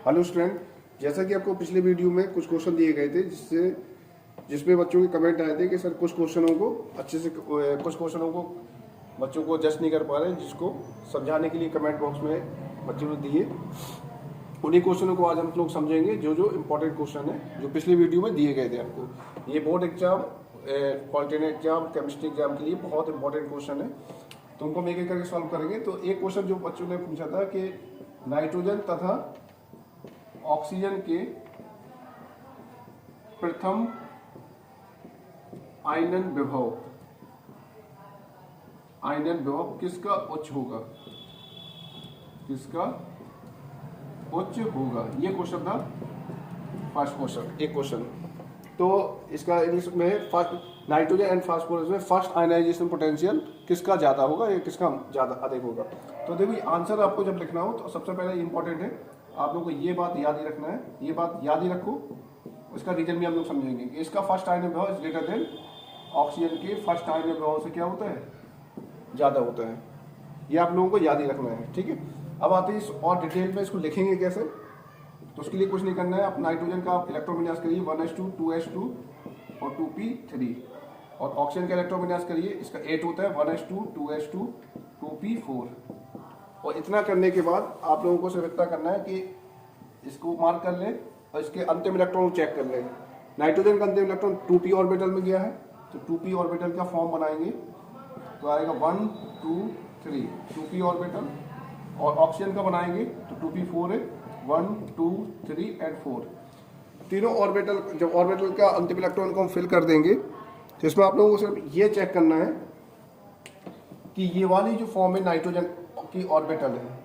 Hello student, जैसा कि आपको पिछले वीडियो में कुछ क्वेश्चन दिए गए थे जिसमें बच्चों के कमेंट आए थे कि सर कुछ क्वेश्चनों को अच्छे से कुछ क्वेश्चनों को बच्चों को जस्ट नहीं कर पा रहे, जिसको समझाने के लिए कमेंट बॉक्स में बच्चों ने दिए। उन्हीं क्वेश्चनों को आज हम लोग समझेंगे जो जो इम्पोर्टेंट क्वेश्चन है जो पिछले वीडियो में दिए गए थे आपको। ये board exam, polytechnic exam, chemistry exam के लिए बहुत इंपॉर्टेंट क्वेश्चन है, तो उनको हम एक एक करके सॉल्व करेंगे। तो एक क्वेश्चन जो बच्चों ने पूछा था कि नाइट्रोजन तथा ऑक्सीजन के प्रथम आयनन विभव किसका उच्च होगा, किसका उच्च होगा, ये क्वेश्चन था फर्स्ट क्वेश्चन। एक क्वेश्चन तो इसका इंग्लिश में फर्स्ट नाइट्रोजन एंड फास्फोरस में फर्स्ट आयनाइजेशन पोटेंशियल किसका ज्यादा होगा या किसका ज्यादा अधिक होगा। तो देखो आंसर आपको जब लिखना हो तो सबसे पहले इंपॉर्टेंट है आप लोगों को ये बात याद ही रखना है, ये बात याद ही रखो। इसका रीजन भी हम लोग समझेंगे कि इसका फर्स्ट आयनन विभव इज ग्रेटर देन ऑक्सीजन के फर्स्ट आयनन विभव से क्या होता है, ज्यादा होता है। ये आप लोगों को याद ही रखना है, ठीक है। अब आते हैं और डिटेल में इसको लिखेंगे कैसे। तो उसके लिए कुछ नहीं करना है, आप नाइट्रोजन का इलेक्ट्रॉन विन्यास करिए 1s2 2s2 और 2p3, और ऑक्सीजन का इलेक्ट्रॉन विन्यास करिए, इसका 8 होता है 1s2 2s2 2p4। और इतना करने के बाद आप लोगों को सिर्फ इतना करना है कि इसको मार्क कर लें और इसके अंतिम इलेक्ट्रॉन चेक कर लें। नाइट्रोजन का अंतिम इलेक्ट्रॉन 2p ऑर्बिटल में गया है, तो 2p ऑर्बिटल का फॉर्म बनाएंगे तो आएगा 1 2 3 2p ऑर्बिटल। और ऑक्सीजन का बनाएंगे तो 2p4 है, 1 2 3 एंड 4। तीनों ऑर्बिटल, जब ऑर्बिटल का अंतिम इलेक्ट्रॉन को हम फिल कर देंगे तो इसमें आप लोगों को सिर्फ ये चेक करना है कि ये वाली जो फॉर्म है नाइट्रोजन की ऑर्बिटल है,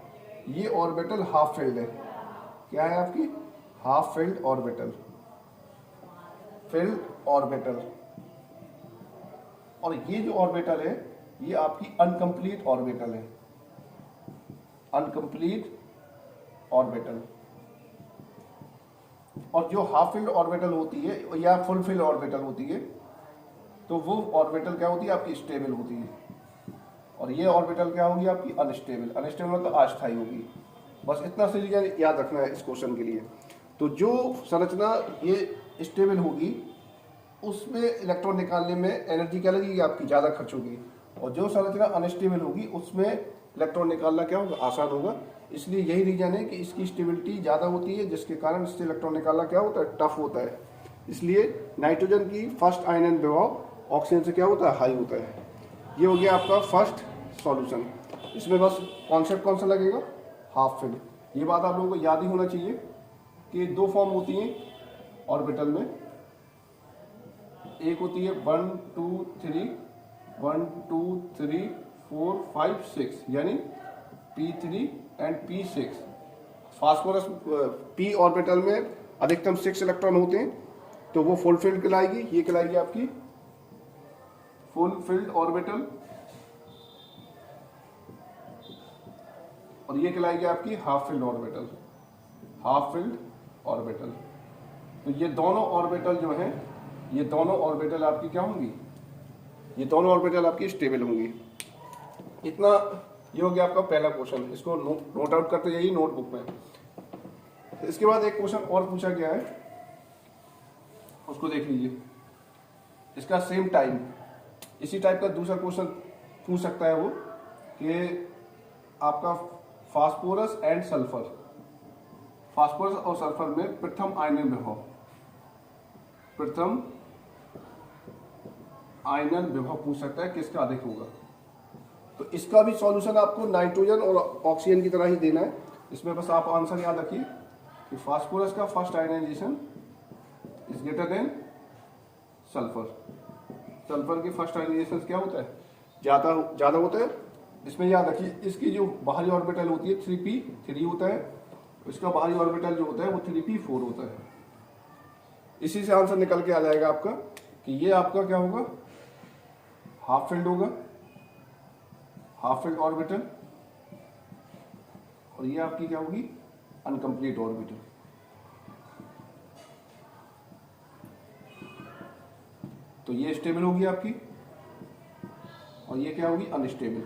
ये ऑर्बिटल हाफ फिल्ड है। क्या है आपकी half filled orbital, field orbital. और ये जो ऑर्बिटल है ये आपकी अनकंप्लीट ऑर्बिटल है, अनकंप्लीट ऑर्बिटल। और जो हाफ फिल्ड ऑर्बिटल होती है या फुल फिल्ड ऑर्बिटल होती है तो वो ऑर्बिटल क्या होती है आपकी स्टेबल होती है, और ये ऑर्बिटल क्या होगी आपकी अनस्टेबल। अनस्टेबल मतलब अस्थायी होगी। बस इतना से याद रखना है इस क्वेश्चन के लिए। तो जो संरचना ये स्टेबल होगी उसमें इलेक्ट्रॉन निकालने में एनर्जी क्या लगेगी आपकी, ज़्यादा खर्च होगी। और जो संरचना अनस्टेबल होगी उसमें इलेक्ट्रॉन निकालना क्या होगा, आसान होगा। इसलिए यही रीजन है कि इसकी स्टेबिलिटी ज़्यादा होती है, जिसके कारण इससे इलेक्ट्रॉन निकालना क्या होता है, टफ होता है। इसलिए नाइट्रोजन की फर्स्ट आयनन विभव ऑक्सीजन से क्या होता है, हाई होता है। ये हो गया आपका फर्स्ट सॉल्यूशन। इसमें बस कॉन्सेप्ट कौन सा लगेगा, हाफ फिल्ड। ये बात आप लोगों को याद ही होना चाहिए कि दो फॉर्म होती हैं ऑर्बिटल में, एक होती है 1 2 3 1 2 3 4 5 6 यानी p3 and p6। Phosphorus p orbital में अधिकतम 6 इलेक्ट्रॉन होते हैं, तो वो फुल फिल्ड कहलाएगी। ये कहलाएगी आपकी फुल फिल्ड ऑर्बिटल, और ये कहलाएगी आपकी half filled orbital, half filled orbital. तो ये दोनों ऑर्बिटल जो है, ये दोनों ऑर्बिटल आपकी क्या होंगी, ये दोनों ऑर्बिटल आपकी स्टेबल होंगी। इतना ये हो गया आपका पहला क्वेश्चन। इसको नोट आउट करते जाइए नोटबुक में। इसके बाद एक क्वेश्चन और पूछा गया है, उसको देख लीजिए। इसका सेम टाइम इसी टाइप का दूसरा क्वेश्चन पूछ सकता है वो कि आपका फास्फोरस एंड सल्फर, फास्फोरस और सल्फर में प्रथम आयनन विभव, प्रथम आयनन विभव पूछ सकता है किसका अधिक होगा। तो इसका भी सॉल्यूशन आपको नाइट्रोजन और ऑक्सीजन की तरह ही देना है। इसमें बस आप आंसर याद रखिए कि फास्फोरस का first ionisation is greater than sulphur. Sulphur की फर्स्ट आयनाइजेशन क्या होता है, ज्यादा होता है। इसमें याद रखिए इसकी जो बाहरी ऑर्बिटल होती है 3p3 होता है, इसका बाहरी ऑर्बिटल जो होता है वो 3p4 होता है। इसी से आंसर निकल के आ जाएगा आपका कि ये आपका क्या होगा, हाफ फिल्ड होगा, हाफ फिल्ड ऑर्बिटल, और ये आपकी क्या होगी, अनकंप्लीट ऑर्बिटल। तो ये स्टेबल होगी आपकी और ये क्या होगी, अनस्टेबल।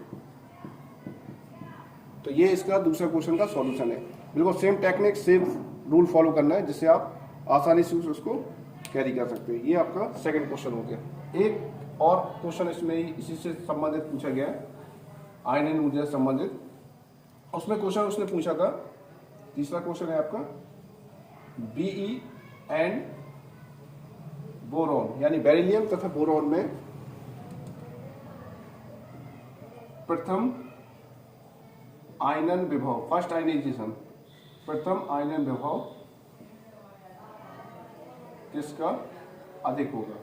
तो ये इसका दूसरा क्वेश्चन का सॉल्यूशन है। बिल्कुल same technique, same rule follow करना है जिससे आप आसानी से उसको कैरी कर सकते हैं। ये आपका सेकंड क्वेश्चन हो गया। एक और क्वेश्चन इसमें इसी से संबंधित पूछा गया है, आयनन ऊर्जा से संबंधित। उसमें क्वेश्चन उसने पूछा था, तीसरा क्वेश्चन है आपका बीई एंड बोरॉन, यानी बेरिलियम तथा बोरॉन में प्रथम आयनन विभव, फर्स्ट आयनाइजेशन, प्रथम आयनन विभव किसका अधिक होगा।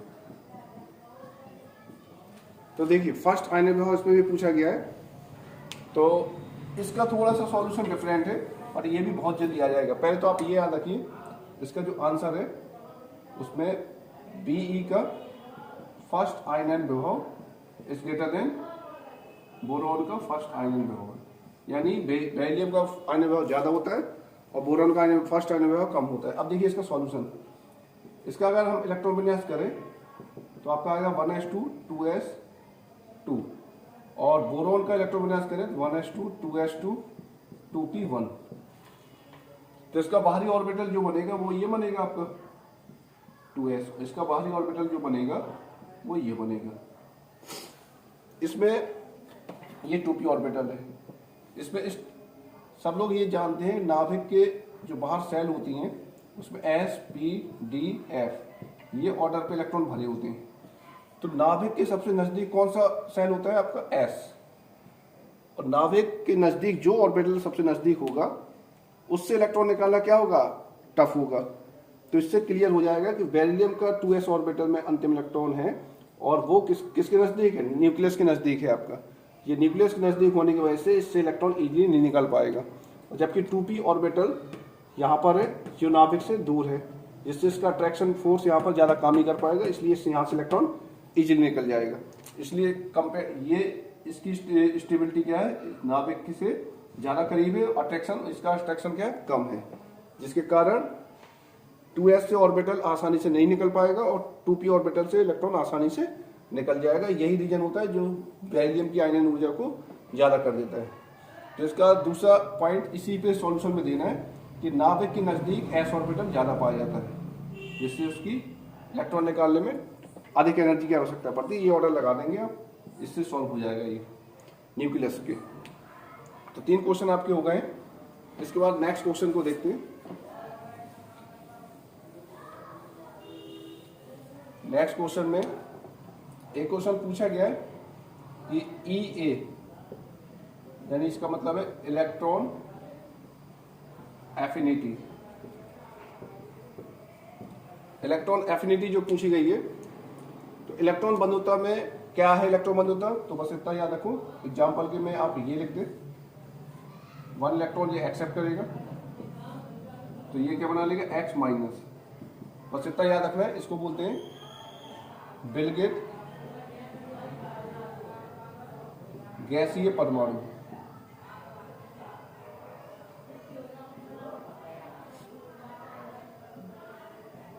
तो देखिए फर्स्ट आयनन विभव इसमें भी पूछा गया है, तो इसका थोड़ा सा सॉल्यूशन डिफरेंट है और ये भी बहुत जल्दी आ जाएगा। पहले तो आप ये याद रखिए, इसका जो आंसर है उसमें बीई का फर्स्ट आयनन विभव इज ग्रेटर देन बोरॉन का फर्स्ट आयनन विभव, यानी बेरिलियम का आयनन विभव ज्यादा होता है और बोरॉन का फर्स्ट आयनन विभव कम होता है। अब देखिए इसका सॉल्यूशन, इसका अगर हम इलेक्ट्रॉन विन्यास करें तो आपका आएगा 1s2 2s2, और बोरॉन का इलेक्ट्रॉन विन्यास करें 1s2 2s2 2p1। तो इसका बाहरी ऑर्बिटल जो बनेगा वो ये बनेगा आपका 2s, इसका बाहरी ऑर्बिटल जो बनेगा वो ये बनेगा। इसमें ये 2p ऑर्बिटल है। इसमें सब लोग ये जानते हैं नाभिक के जो बाहर सेल होती हैं उसमें s p d f ये ऑर्डर पे इलेक्ट्रॉन भरे होते हैं। तो नाभिक के सबसे नजदीक कौन सा सेल होता है आपका s, और नाभिक के नजदीक जो ऑर्बिटल सबसे नजदीक होगा उससे इलेक्ट्रॉन निकालना क्या होगा, टफ होगा। तो इससे क्लियर हो जाएगा कि बेरिलियम का 2s ऑर्बिटल में अंतिम इलेक्ट्रॉन है और वो किसके नजदीक है, न्यूक्लियस के नजदीक है आपका। ये न्यूक्लियस के नजदीक होने की वजह से इससे इलेक्ट्रॉन इजीली नहीं निकल पाएगा, और जबकि 2p ऑर्बिटल यहाँ पर है जो नाभिक से दूर है, जिससे इसका अट्रैक्शन फोर्स यहाँ पर ज्यादा काम नहीं कर पाएगा, इसलिए इससे यहाँ से इलेक्ट्रॉन इजीली निकल जाएगा। इसलिए ये इसकी स्टेबिलिटी क्या है, नाभिक से ज्यादा करीब है, अट्रैक्शन इसका अट्रैक्शन क्या है, कम है, जिसके कारण 2s से ऑर्बिटल आसानी से नहीं निकल पाएगा और 2p ऑर्बिटल से इलेक्ट्रॉन आसानी से निकल जाएगा। यही रीजन होता है जो बेरिलियम की आयनन ऊर्जा को ज्यादा कर देता है। तो इसका दूसरा पॉइंट इसी पे सॉल्यूशन में देना है कि नाभिक के नजदीक s ऑर्बिटल ज्यादा पाया जाता है, जिससे उसकी इलेक्ट्रॉन निकालने में अधिक एनर्जी की आवश्यकता पड़ती है। ये ऑर्डर लगा देंगे आप, इससे सॉल्व हो जाएगा ये न्यूक्लियस के। तो 3 क्वेश्चन आपके हो गए। इसके बाद नेक्स्ट क्वेश्चन को देखते हैं। नेक्स्ट क्वेश्चन में एक क्वेश्चन पूछा गया है कि EA, यानी इसका मतलब है इलेक्ट्रॉन एफिनिटी। इलेक्ट्रॉन एफिनिटी जो पूछी गई है, तो इलेक्ट्रॉन बंधुता में क्या है, इलेक्ट्रॉन बंधुता, तो बस इतना याद रखो एग्जाम्पल के में आप ये लिख दे, 1 इलेक्ट्रॉन ये एक्सेप्ट करेगा तो ये क्या बना लेगा, X माइनस। बस इतना याद रखना है, इसको बोलते हैं बिलगेट गैसीय परमाणु।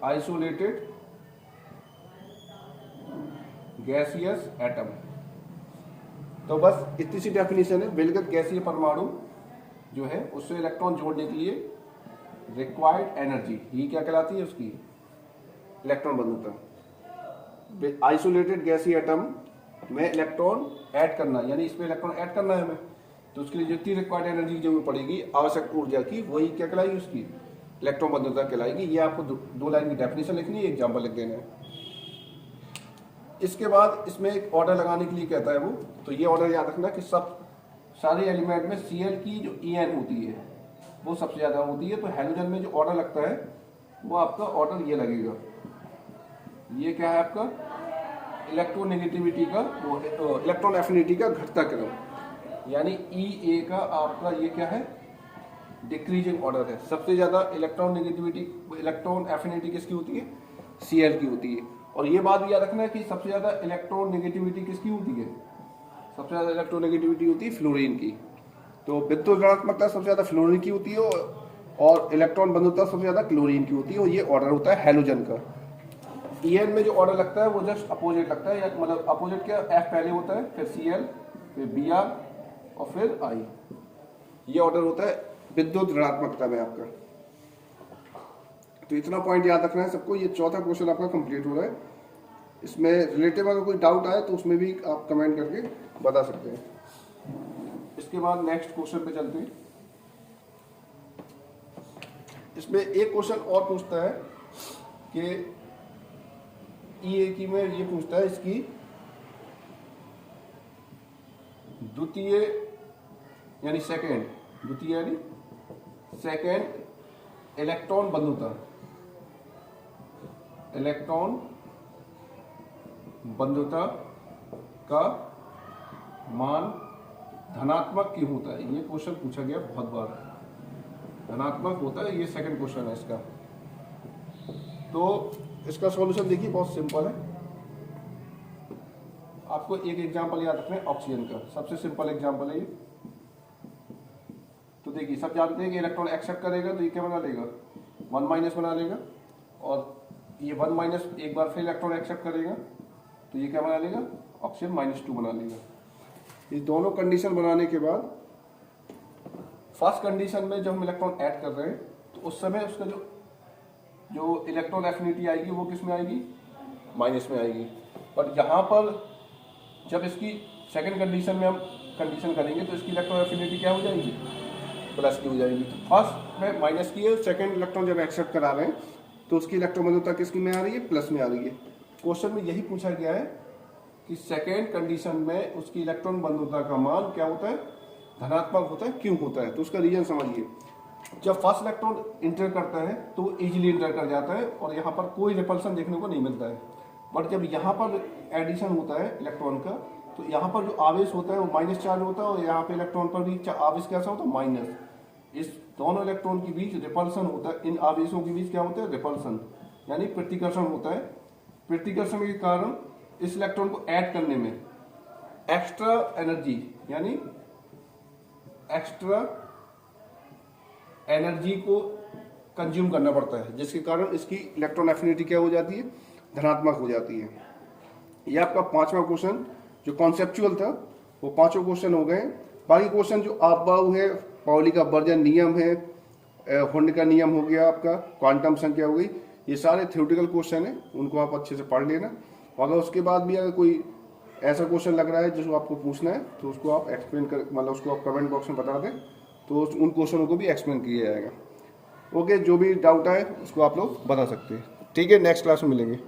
Isolated gaseous atom. तो बस इतनी सी डेफिनेशन है। बिलगत गैसीय परमाणु जो है उससे इलेक्ट्रॉन जोड़ने के लिए रिक्वायर्ड एनर्जी, ये क्या कहलाती है उसकी, इलेक्ट्रॉन बंधुता। आइसोलेटेड गैसीय एटम में इलेक्ट्रॉन ऐड करना, यानी इसमें इलेक्ट्रॉन ऐड करना है हमें, तो उसके लिए जितनी रिक्वायर्ड एनर्जी की जरूरत पड़ेगी आवश्यक ऊर्जा की, वही क्या कहलाएगी, उसकी इलेक्ट्रॉन बंधुता कहलाएगी। ये आपको 2 लाइन की डेफिनेशन लिखनी है, एग्जाम्पल लिख देना है। इसके बाद इसमें एक ऑर्डर लगाने के लिए कहता है वो, तो ये ऑर्डर याद रखना कि सब सारे एलिमेंट में Cl की जो En होती है वो सबसे ज्यादा होती है। तो हेलोजन में जो ऑर्डर लगता है वो आपका ऑर्डर ये लगेगा, ये क्या है आपका इलेक्ट्रोनेगेटिविटी का, वो इलेक्ट्रॉन एफिनिटी का घटता क्रम, यानी EA का आपका ये क्या है, डिक्रीजिंग ऑर्डर है। सबसे ज्यादा इलेक्ट्रॉन नेगेटिविटी, इलेक्ट्रॉन एफिनिटी किसकी होती है, Cl की होती है। और ये बात भी याद रखना है कि सबसे ज्यादा इलेक्ट्रॉन नेगेटिविटी किसकी होती है, सबसे ज्यादा इलेक्ट्रॉन नेगेटिविटी होती है फ्लोरीन की। तो विद्युत ऋणात्मकता सबसे ज्यादा फ्लोरीन की होती है और इलेक्ट्रॉन बंधुता सबसे ज्यादा क्लोरीन की होती है, और ये ऑर्डर होता है हेलोजन का। En में जो ऑर्डर लगता है वो जस्ट अपोजिट लगता है, या मतलब अपोजिट क्या, F पहले होता है, फिर Cl, फिर Br और फिर I। ये ऑर्डर होता है विद्युत ऋणात्मकता में आपका। तो इतना पॉइंट याद रखना है सबको। ये चौथा क्वेश्चन आपका कंप्लीट हो रहा है। इसमें रिलेटिव अगर कोई डाउट आए तो उसमें भी आप कमेंट करके बता सकते हैं। इसके बाद नेक्स्ट क्वेश्चन पे चलते हैं। इसमें एक क्वेश्चन और पूछता है कि ई में ये पूछता है इसकी द्वितीय यानी सेकेंड इलेक्ट्रॉन बंधुता का मान धनात्मक क्यों होता है। ये क्वेश्चन पूछा गया बहुत बार, धनात्मक होता है। ये सेकंड क्वेश्चन है इसका। तो इसका सॉल्यूशन देखिए बहुत सिंपल है। आपको एक एग्जांपल याद रखना है ऑक्सीजन का, सबसे सिंपल एग्जांपल है ये। तो देखिए सब जानते हैं कि इलेक्ट्रॉन एक्सेप्ट करेगा तो ये क्या बना लेगा, 1- बना लेगा, और ये 1- एक बार फिर इलेक्ट्रॉन एक्सेप्ट करेगा तो ये क्या बना लेगा, ऑक्सीजन -2 बना लेगा। ये दोनों कंडीशन बनाने के बाद फर्स्ट कंडीशन में जब हम इलेक्ट्रॉन ऐड कर रहे हैं तो उस समय उसका जो इलेक्ट्रॉन एफिनिटी आएगी वो किस में आएगी, माइनस में आएगी। पर यहाँ पर जब इसकी सेकंड कंडीशन में हम कंडीशन करेंगे तो इसकी इलेक्ट्रॉन एफिनिटी क्या हो जाएगी, प्लस की हो जाएगी। तो फर्स्ट में माइनस की है, सेकंड इलेक्ट्रॉन जब एक्सेप्ट करा रहे हैं तो उसकी इलेक्ट्रॉन बंधुता किसकी में आ रही है, प्लस में आ रही है। क्वेश्चन में यही पूछा गया है कि सेकेंड कंडीशन में उसकी इलेक्ट्रॉन बंधुता का मान क्या होता है, धनात्मक होता है, क्यों होता है। तो उसका रीजन समझिए। जब फर्स्ट इलेक्ट्रॉन इंटर करता है तो इजीली इंटर कर जाता है और यहाँ पर कोई रिपल्सन देखने को नहीं मिलता है। बट जब यहाँ पर एडिशन होता है इलेक्ट्रॉन का तो यहाँ पर जो आवेश होता है वो माइनस चार्ज होता है और यहाँ पे इलेक्ट्रॉन पर भी आवेश कैसा होता है, माइनस। इस दोनों इलेक्ट्रॉन के बीच रिपल्सन होता है, इन आवेशों के बीच क्या होता है, रिपल्सन यानी प्रतिकर्षण होता है। प्रतिकर्षण के कारण इस इलेक्ट्रॉन को ऐड करने में एक्स्ट्रा एनर्जी यानी एक्स्ट्रा एनर्जी को कंज्यूम करना पड़ता है, जिसके कारण इसकी इलेक्ट्रॉन एफिनिटी क्या हो जाती है, धनात्मक हो जाती है। ये आपका पांचवा क्वेश्चन जो कॉन्सेप्चुअल था वो पांचों क्वेश्चन हो गए। बाकी क्वेश्चन जो आपबाऊ है, पाउली का वर्जन नियम है, हुंड का नियम हो गया, आपका क्वांटम संख्या हो गई, ये सारे थ्योरेटिकल क्वेश्चन है, उनको आप अच्छे से पढ़ लेना। अगर उसके बाद भी अगर कोई ऐसा क्वेश्चन लग रहा है जिसको आपको पूछना है तो उसको आप एक्सप्लेन कर, मतलब उसको आप कमेंट बॉक्स में बता दें तो उन क्वेश्चनों को भी एक्सप्लेन किया जाएगा। ओके, जो भी डाउट आए उसको आप लोग बता सकते हैं। ठीक है, नेक्स्ट क्लास में मिलेंगे।